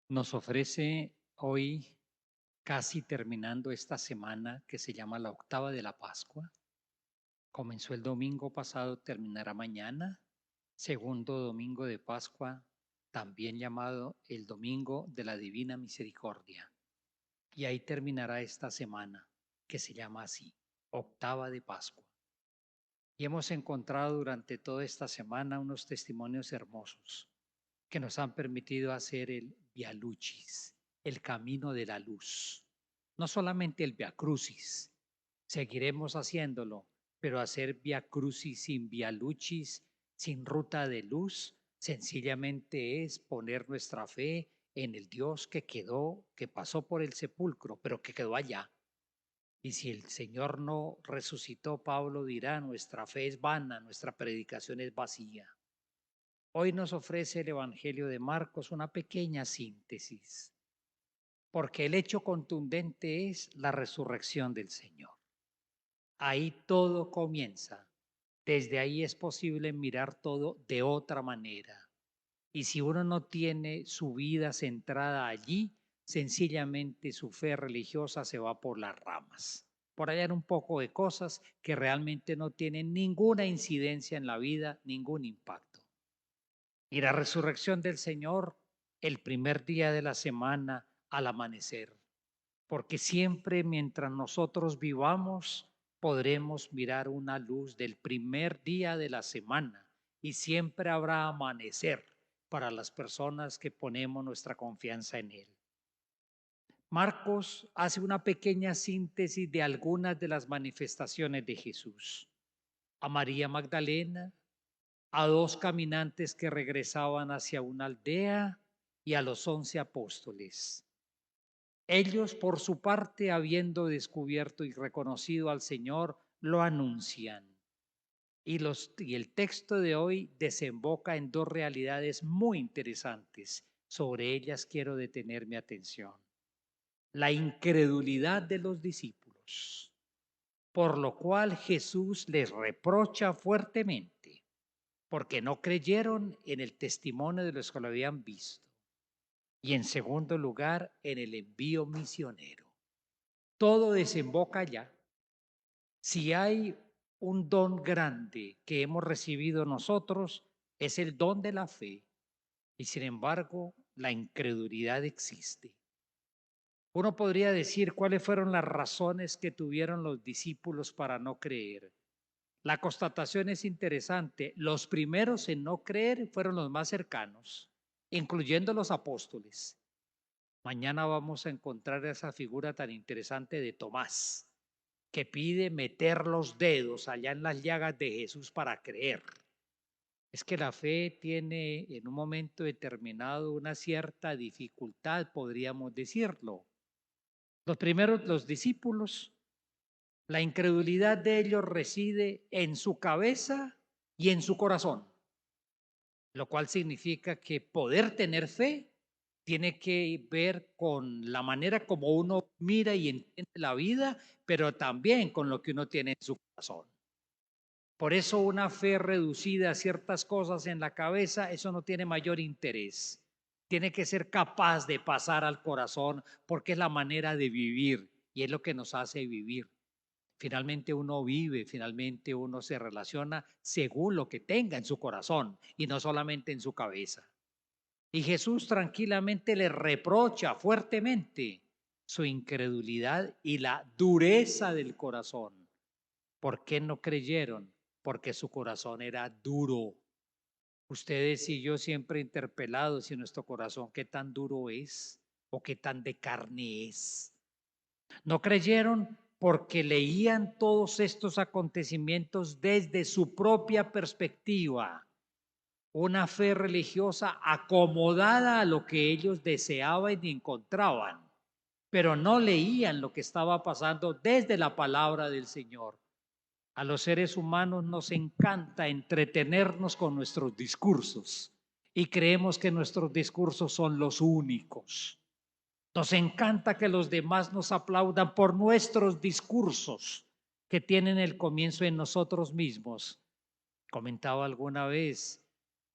Nos ofrece hoy, casi terminando esta semana que se llama la octava de la Pascua. Comenzó el domingo pasado, terminará mañana. Segundo domingo de Pascua, también llamado el Domingo de la Divina Misericordia. Y ahí terminará esta semana, que se llama así, octava de Pascua. Y hemos encontrado durante toda esta semana unos testimonios hermosos que nos han permitido hacer el Via Lucis, el camino de la luz. No solamente el Via Crucis, seguiremos haciéndolo, pero hacer Via Crucis sin Via Lucis, sin ruta de luz, sencillamente es poner nuestra fe en el Dios que quedó, que pasó por el sepulcro, pero que quedó allá. Y si el Señor no resucitó, Pablo dirá, nuestra fe es vana, nuestra predicación es vacía. Hoy nos ofrece el Evangelio de Marcos una pequeña síntesis, porque el hecho contundente es la resurrección del Señor. Ahí todo comienza. Desde ahí es posible mirar todo de otra manera. Y si uno no tiene su vida centrada allí, sencillamente su fe religiosa se va por las ramas. Por allá en un poco de cosas que realmente no tienen ninguna incidencia en la vida, ningún impacto. Y la resurrección del Señor el primer día de la semana al amanecer, porque siempre mientras nosotros vivamos podremos mirar una luz del primer día de la semana y siempre habrá amanecer para las personas que ponemos nuestra confianza en Él. Marcos hace una pequeña síntesis de algunas de las manifestaciones de Jesús. A María Magdalena, a dos caminantes que regresaban hacia una aldea y a los 11 apóstoles. Ellos, por su parte, habiendo descubierto y reconocido al Señor, lo anuncian. Y el texto de hoy desemboca en dos realidades muy interesantes. Sobre ellas quiero detener mi atención. La incredulidad de los discípulos, por lo cual Jesús les reprocha fuertemente porque no creyeron en el testimonio de los que lo habían visto. Y en segundo lugar, en el envío misionero. Todo desemboca allá. Si hay un don grande que hemos recibido nosotros, es el don de la fe. Y sin embargo, la incredulidad existe. Uno podría decir cuáles fueron las razones que tuvieron los discípulos para no creer. La constatación es interesante. Los primeros en no creer fueron los más cercanos, incluyendo los apóstoles. Mañana vamos a encontrar esa figura tan interesante de Tomás, que pide meter los dedos allá en las llagas de Jesús para creer. Es que la fe tiene en un momento determinado una cierta dificultad, podríamos decirlo. Los primeros, los discípulos, la incredulidad de ellos reside en su cabeza y en su corazón, lo cual significa que poder tener fe tiene que ver con la manera como uno mira y entiende la vida, pero también con lo que uno tiene en su corazón. Por eso una fe reducida a ciertas cosas en la cabeza, eso no tiene mayor interés. Tiene que ser capaz de pasar al corazón porque es la manera de vivir y es lo que nos hace vivir. Finalmente uno vive, finalmente uno se relaciona según lo que tenga en su corazón y no solamente en su cabeza. Y Jesús tranquilamente le reprocha fuertemente su incredulidad y la dureza del corazón. ¿Por qué no creyeron? Porque su corazón era duro. Ustedes y yo siempre interpelados si nuestro corazón qué tan duro es o qué tan de carne es. No creyeron porque leían todos estos acontecimientos desde su propia perspectiva, una fe religiosa acomodada a lo que ellos deseaban y encontraban, pero no leían lo que estaba pasando desde la palabra del Señor. A los seres humanos nos encanta entretenernos con nuestros discursos y creemos que nuestros discursos son los únicos. Nos encanta que los demás nos aplaudan por nuestros discursos que tienen el comienzo en nosotros mismos. Comentaba alguna vez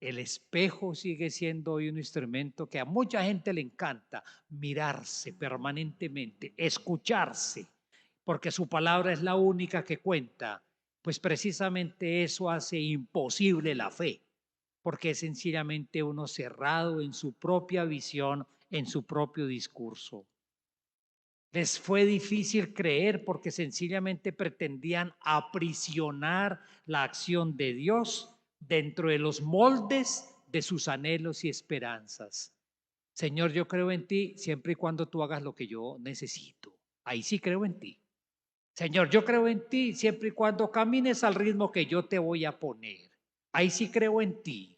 El espejo sigue siendo hoy un instrumento que a mucha gente le encanta mirarse permanentemente, escucharse, porque su palabra es la única que cuenta. Pues precisamente eso hace imposible la fe, porque es sencillamente uno cerrado en su propia visión, en su propio discurso. Les fue difícil creer porque sencillamente pretendían aprisionar la acción de Dios dentro de los moldes de sus anhelos y esperanzas. Señor, yo creo en ti siempre y cuando tú hagas lo que yo necesito. Ahí sí creo en ti. Señor, yo creo en ti siempre y cuando camines al ritmo que yo te voy a poner. Ahí sí creo en ti.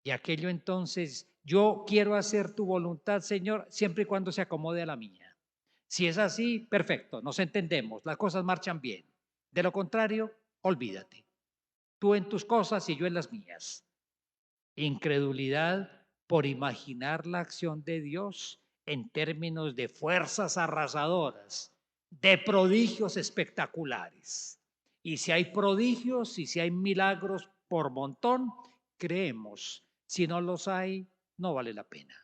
Y aquello entonces, yo quiero hacer tu voluntad, Señor, siempre y cuando se acomode a la mía. Si es así, perfecto, nos entendemos, las cosas marchan bien. De lo contrario, olvídate. Tú en tus cosas y yo en las mías. Incredulidad por imaginar la acción de Dios en términos de fuerzas arrasadoras, de prodigios espectaculares. Y si hay prodigios y si hay milagros por montón, creemos. Si no los hay, no vale la pena.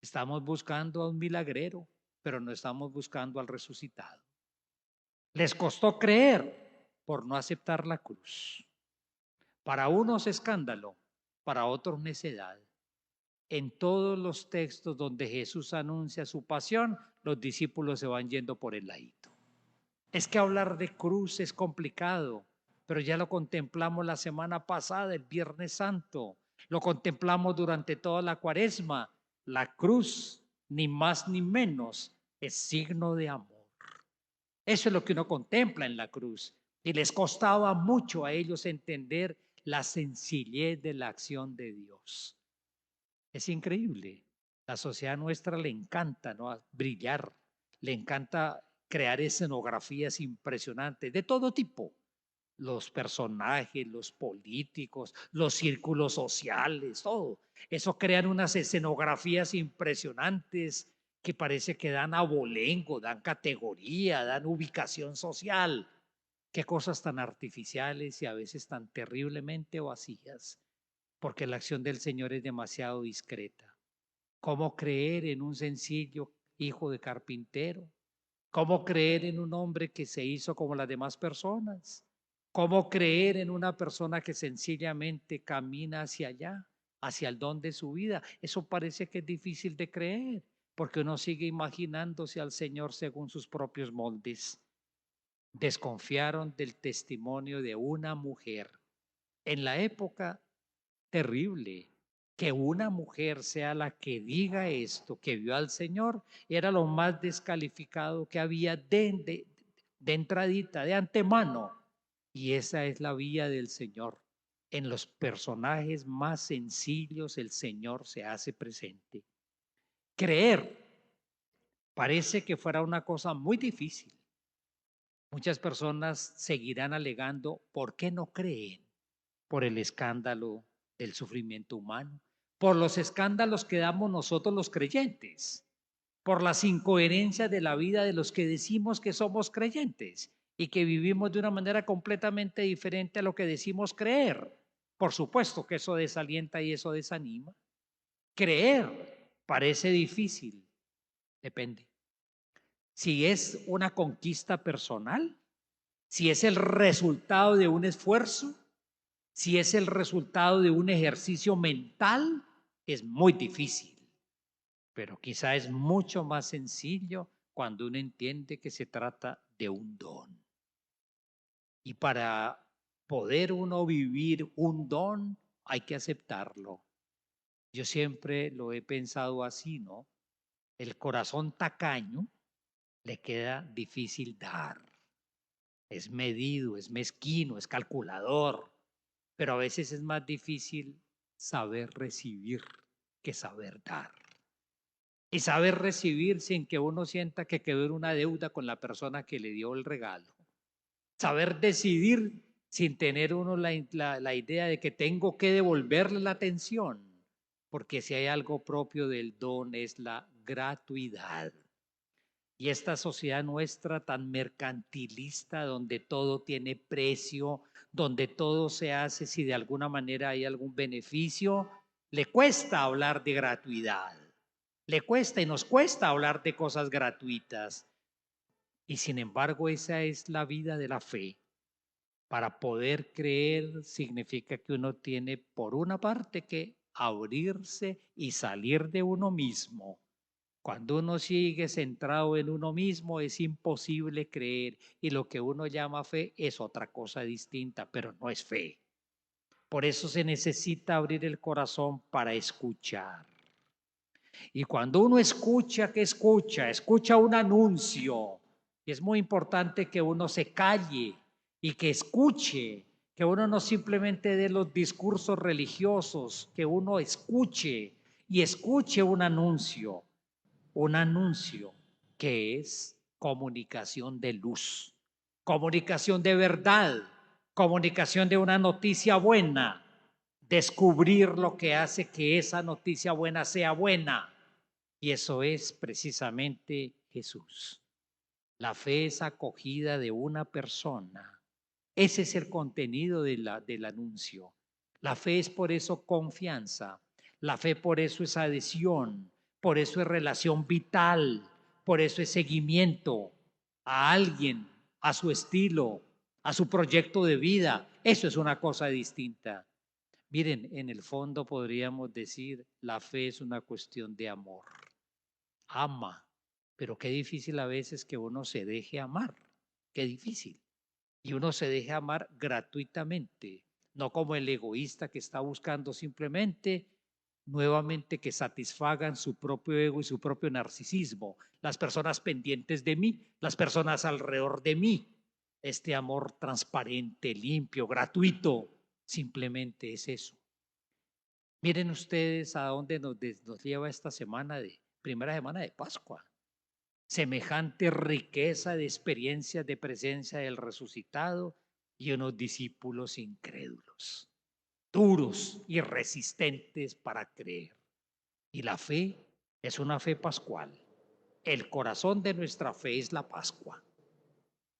Estamos buscando a un milagrero, pero no estamos buscando al resucitado. Les costó creer por no aceptar la cruz. Para unos escándalo, para otros necedad. En todos los textos donde Jesús anuncia su pasión, los discípulos se van yendo por el ladito. Es que hablar de cruz es complicado, pero ya lo contemplamos la semana pasada, el Viernes Santo. Lo contemplamos durante toda la Cuaresma. La cruz, ni más ni menos, es signo de amor. Eso es lo que uno contempla en la cruz. Y les costaba mucho a ellos entender la sencillez de la acción de Dios. Es increíble. La sociedad nuestra le encanta, ¿no?, brillar, le encanta crear escenografías impresionantes de todo tipo. Los personajes, los políticos, los círculos sociales, todo. Eso crean unas escenografías impresionantes que parece que dan abolengo, dan categoría, dan ubicación social. Qué cosas tan artificiales y a veces tan terriblemente vacías, porque la acción del Señor es demasiado discreta. ¿Cómo creer en un sencillo hijo de carpintero? ¿Cómo creer en un hombre que se hizo como las demás personas? ¿Cómo creer en una persona que sencillamente camina hacia allá, hacia el don de su vida? Eso parece que es difícil de creer, porque uno sigue imaginándose al Señor según sus propios moldes. Desconfiaron del testimonio de una mujer. En la época, terrible. Que una mujer sea la que diga esto, que vio al Señor, era lo más descalificado que había de entradita, de antemano. Y esa es la vía del Señor. En los personajes más sencillos el Señor se hace presente. Creer parece que fuera una cosa muy difícil. Muchas personas seguirán alegando, ¿por qué no creen? Por el escándalo del sufrimiento humano, por los escándalos que damos nosotros los creyentes, por las incoherencias de la vida de los que decimos que somos creyentes y que vivimos de una manera completamente diferente a lo que decimos creer. Por supuesto que eso desalienta y eso desanima. Creer parece difícil, depende. Si es una conquista personal, si es el resultado de un esfuerzo, si es el resultado de un ejercicio mental, es muy difícil, pero quizá es mucho más sencillo cuando uno entiende que se trata de un don. Y para poder uno vivir un don, hay que aceptarlo. Yo siempre lo he pensado así, ¿no? El corazón tacaño le queda difícil dar. Es medido, es mezquino, es calculador, pero a veces es más difícil saber recibir que saber dar. Y saber recibir sin que uno sienta que quedó en una deuda con la persona que le dio el regalo. Saber decidir sin tener uno la idea de que tengo que devolverle la atención, porque si hay algo propio del don es la gratuidad. Y esta sociedad nuestra tan mercantilista, donde todo tiene precio, donde todo se hace si de alguna manera hay algún beneficio, le cuesta hablar de gratuidad. Le cuesta y nos cuesta hablar de cosas gratuitas. Y sin embargo, esa es la vida de la fe. Para poder creer significa que uno tiene, por una parte, que abrirse y salir de uno mismo. Cuando uno sigue centrado en uno mismo, es imposible creer. Y lo que uno llama fe es otra cosa distinta, pero no es fe. Por eso se necesita abrir el corazón para escuchar. Y cuando uno escucha, ¿qué escucha? Escucha un anuncio. Y es muy importante que uno se calle y que escuche, que uno no simplemente dé los discursos religiosos, que uno escuche y escuche un anuncio que es comunicación de luz, comunicación de verdad, comunicación de una noticia buena, descubrir lo que hace que esa noticia buena sea buena. Y eso es precisamente Jesús. La fe es acogida de una persona. Ese es el contenido del anuncio. La fe es por eso confianza. La fe por eso es adhesión. Por eso es relación vital. Por eso es seguimiento a alguien, a su estilo, a su proyecto de vida. Eso es una cosa distinta. Miren, en el fondo podríamos decir, la fe es una cuestión de amor. Ama, pero qué difícil a veces que uno se deje amar. Qué difícil. Y uno se deje amar gratuitamente, no como el egoísta que está buscando simplemente nuevamente que satisfagan su propio ego y su propio narcisismo, las personas pendientes de mí, las personas alrededor de mí. Este amor transparente, limpio, gratuito, simplemente es eso. Miren ustedes a dónde nos lleva esta semana primera semana de Pascua. Semejante riqueza de experiencias de presencia del resucitado y unos discípulos incrédulos, duros y resistentes para creer. Y la fe es una fe pascual. El corazón de nuestra fe es la Pascua.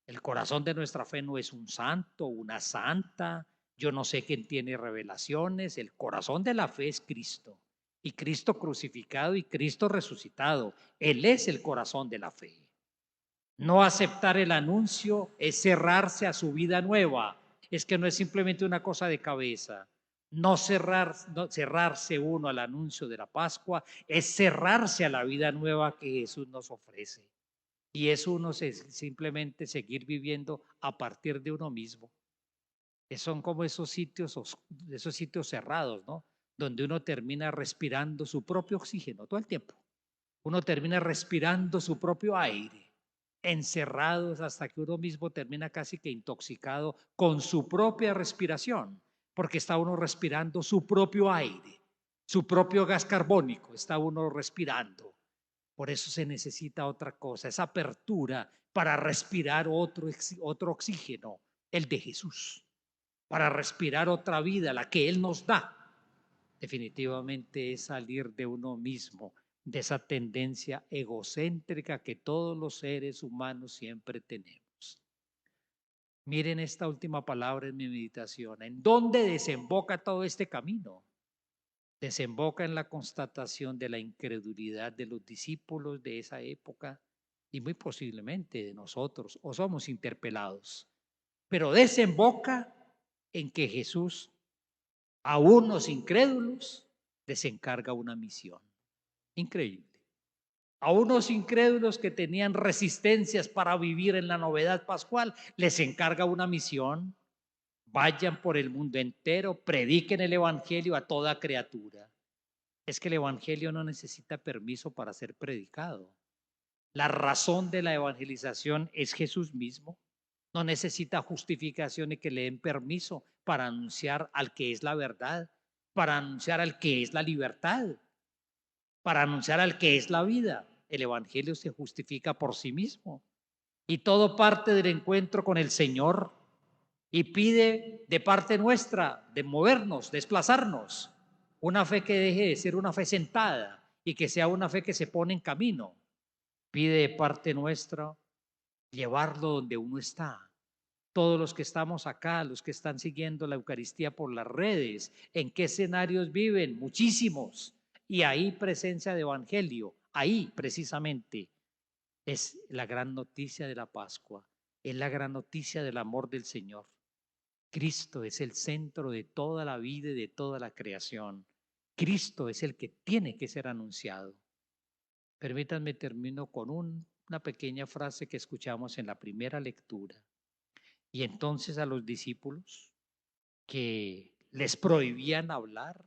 El corazón de nuestra fe no es un santo, una santa. Yo no sé quién tiene revelaciones. El corazón de la fe es Cristo. Y Cristo crucificado y Cristo resucitado. Él es el corazón de la fe. No aceptar el anuncio es cerrarse a su vida nueva. Es que no es simplemente una cosa de cabeza. No cerrarse uno al anuncio de la Pascua es cerrarse a la vida nueva que Jesús nos ofrece. Y es uno simplemente seguir viviendo a partir de uno mismo. Son como esos sitios cerrados, ¿no? Donde uno termina respirando su propio oxígeno todo el tiempo. Uno termina respirando su propio aire, encerrados hasta que uno mismo termina casi que intoxicado con su propia respiración, porque está uno respirando su propio aire, su propio gas carbónico, está uno respirando. Por eso se necesita otra cosa, esa apertura para respirar otro oxígeno, el de Jesús, para respirar otra vida, la que Él nos da. Definitivamente es salir de uno mismo, de esa tendencia egocéntrica que todos los seres humanos siempre tenemos. Miren esta última palabra en mi meditación. ¿En dónde desemboca todo este camino? Desemboca en la constatación de la incredulidad de los discípulos de esa época y muy posiblemente de nosotros, o somos interpelados. Pero desemboca en que Jesús a unos incrédulos les encarga una misión. Increíble. A unos incrédulos que tenían resistencias para vivir en la novedad pascual, les encarga una misión. Vayan por el mundo entero, prediquen el evangelio a toda criatura. Es que el evangelio no necesita permiso para ser predicado. La razón de la evangelización es Jesús mismo. No necesita justificación y que le den permiso para anunciar al que es la verdad, para anunciar al que es la libertad, para anunciar al que es la vida. El evangelio se justifica por sí mismo. Y todo parte del encuentro con el Señor y pide de parte nuestra de movernos, desplazarnos. Una fe que deje de ser una fe sentada y que sea una fe que se pone en camino. Pide de parte nuestra llevarlo donde uno está, todos los que estamos acá, los que están siguiendo la Eucaristía por las redes, ¿en qué escenarios viven? Muchísimos. Y ahí presencia de Evangelio, ahí precisamente es la gran noticia de la Pascua, es la gran noticia del amor del Señor. Cristo es el centro de toda la vida y de toda la creación. Cristo es el que tiene que ser anunciado. Permítanme termino con una pequeña frase que escuchamos en la primera lectura. Y entonces a los discípulos que les prohibían hablar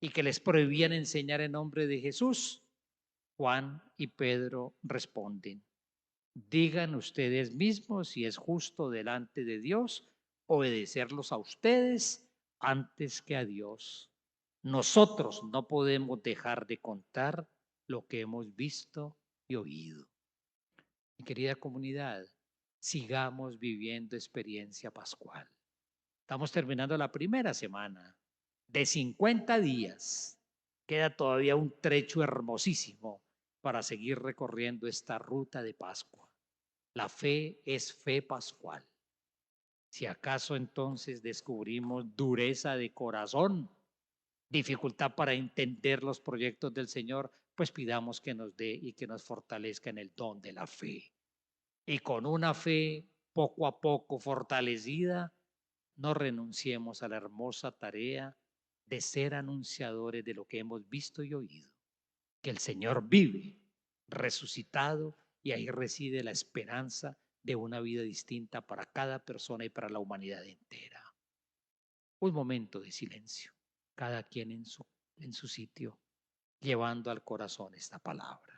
y que les prohibían enseñar en nombre de Jesús, Juan y Pedro responden: digan ustedes mismos si es justo delante de Dios obedecerlos a ustedes antes que a Dios. Nosotros no podemos dejar de contar lo que hemos visto y oído. Mi querida comunidad, sigamos viviendo experiencia pascual. Estamos terminando la primera semana de 50 días. Queda todavía un trecho hermosísimo para seguir recorriendo esta ruta de Pascua. La fe es fe pascual. Si acaso entonces descubrimos dureza de corazón, dificultad para entender los proyectos del Señor, pues pidamos que nos dé y que nos fortalezca en el don de la fe. Y con una fe poco a poco fortalecida, no renunciemos a la hermosa tarea de ser anunciadores de lo que hemos visto y oído. Que el Señor vive, resucitado, y ahí reside la esperanza de una vida distinta para cada persona y para la humanidad entera. Un momento de silencio, cada quien en su sitio, llevando al corazón esta palabra.